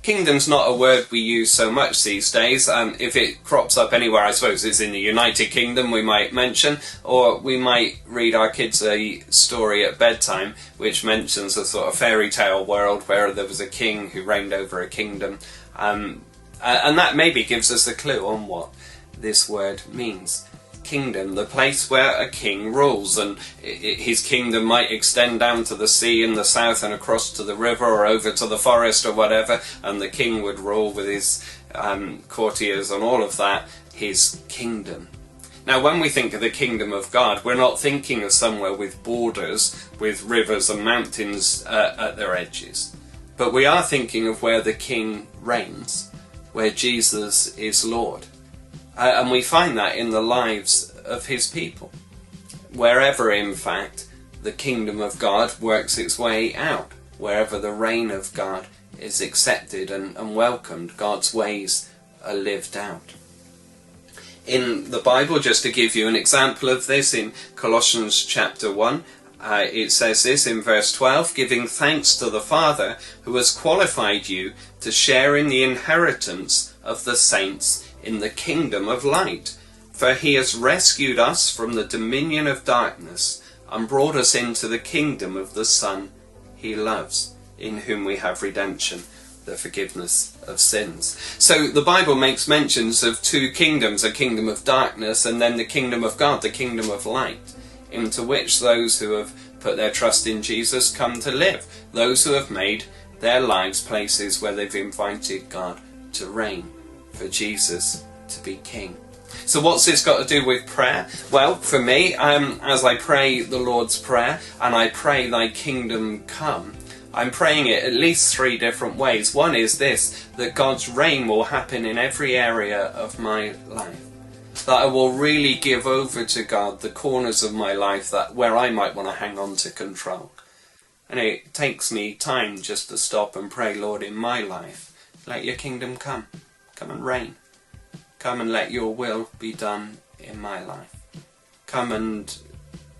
Kingdom's not a word we use so much these days. If it crops up anywhere, I suppose it's in the United Kingdom we might mention, or we might read our kids a story at bedtime which mentions a sort of fairy tale world where there was a king who reigned over a kingdom. And that maybe gives us a clue on what this word means. Kingdom, the place where a king rules, and his kingdom might extend down to the sea in the south and across to the river or over to the forest or whatever, and the king would rule with his courtiers and all of that, his kingdom. Now when we think of the kingdom of God, we're not thinking of somewhere with borders, with rivers and mountains at their edges, but we are thinking of where the king reigns, where Jesus is Lord. And we find that in the lives of his people. Wherever, in fact, the kingdom of God works its way out, wherever the reign of God is accepted and welcomed, God's ways are lived out. In the Bible, just to give you an example of this, in Colossians chapter 1, it says this in verse 12, giving thanks to the Father who has qualified you to share in the inheritance of the saints in the kingdom of light. For he has rescued us from the dominion of darkness and brought us into the kingdom of the Son he loves, in whom we have redemption, the forgiveness of sins. So the Bible makes mentions of two kingdoms, a kingdom of darkness and then the kingdom of God, the kingdom of light, into which those who have put their trust in Jesus come to live, those who have made their lives places where they've invited God to reign, for Jesus to be king. So what's this got to do with prayer? Well, for me, as I pray the Lord's Prayer and I pray thy kingdom come, I'm praying it at least three different ways. One is this, that God's reign will happen in every area of my life. That I will really give over to God the corners of my life that where I might want to hang on to control. And it takes me time just to stop and pray, Lord, in my life, let your kingdom come. Come and reign. Come and let your will be done in my life. Come and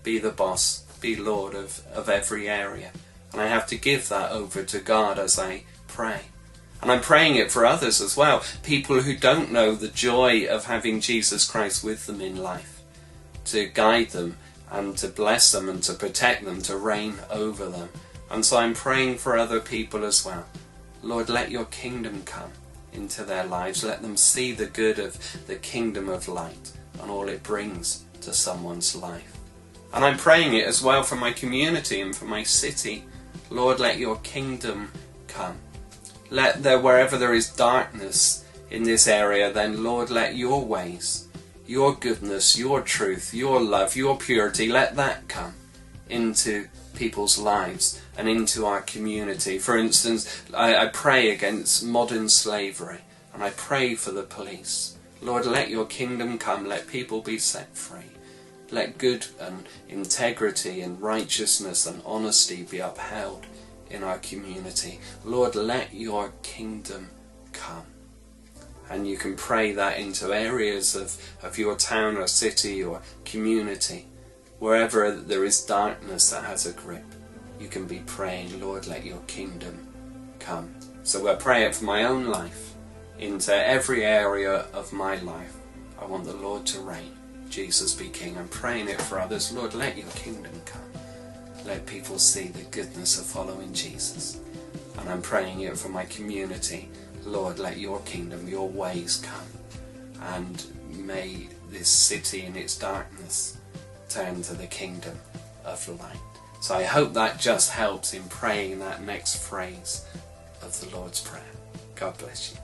be the boss, be Lord of every area. And I have to give that over to God as I pray. And I'm praying it for others as well. People who don't know the joy of having Jesus Christ with them in life. To guide them and to bless them and to protect them, to reign over them. And so I'm praying for other people as well. Lord, let your kingdom come into their lives. Let them see the good of the kingdom of light and all it brings to someone's life. And I'm praying it as well for my community and for my city. Lord, let your kingdom come. Let there, wherever there is darkness in this area, then Lord, let your ways, your goodness, your truth, your love, your purity, let that come into people's lives and into our community. For instance, I pray against modern slavery and I pray for the police. Lord, let your kingdom come, let people be set free. Let good and integrity and righteousness and honesty be upheld in our community. Lord, let your kingdom come. And you can pray that into areas of your town or city or community. Wherever there is darkness that has a grip, you can be praying, Lord, let your kingdom come. So I pray it for my own life, into every area of my life. I want the Lord to reign, Jesus be king. I'm praying it for others, Lord, let your kingdom come. Let people see the goodness of following Jesus. And I'm praying it for my community, Lord, let your kingdom, your ways come. And may this city in its darkness turn to the kingdom of light. So I hope that just helps in praying that next phrase of the Lord's Prayer. God bless you.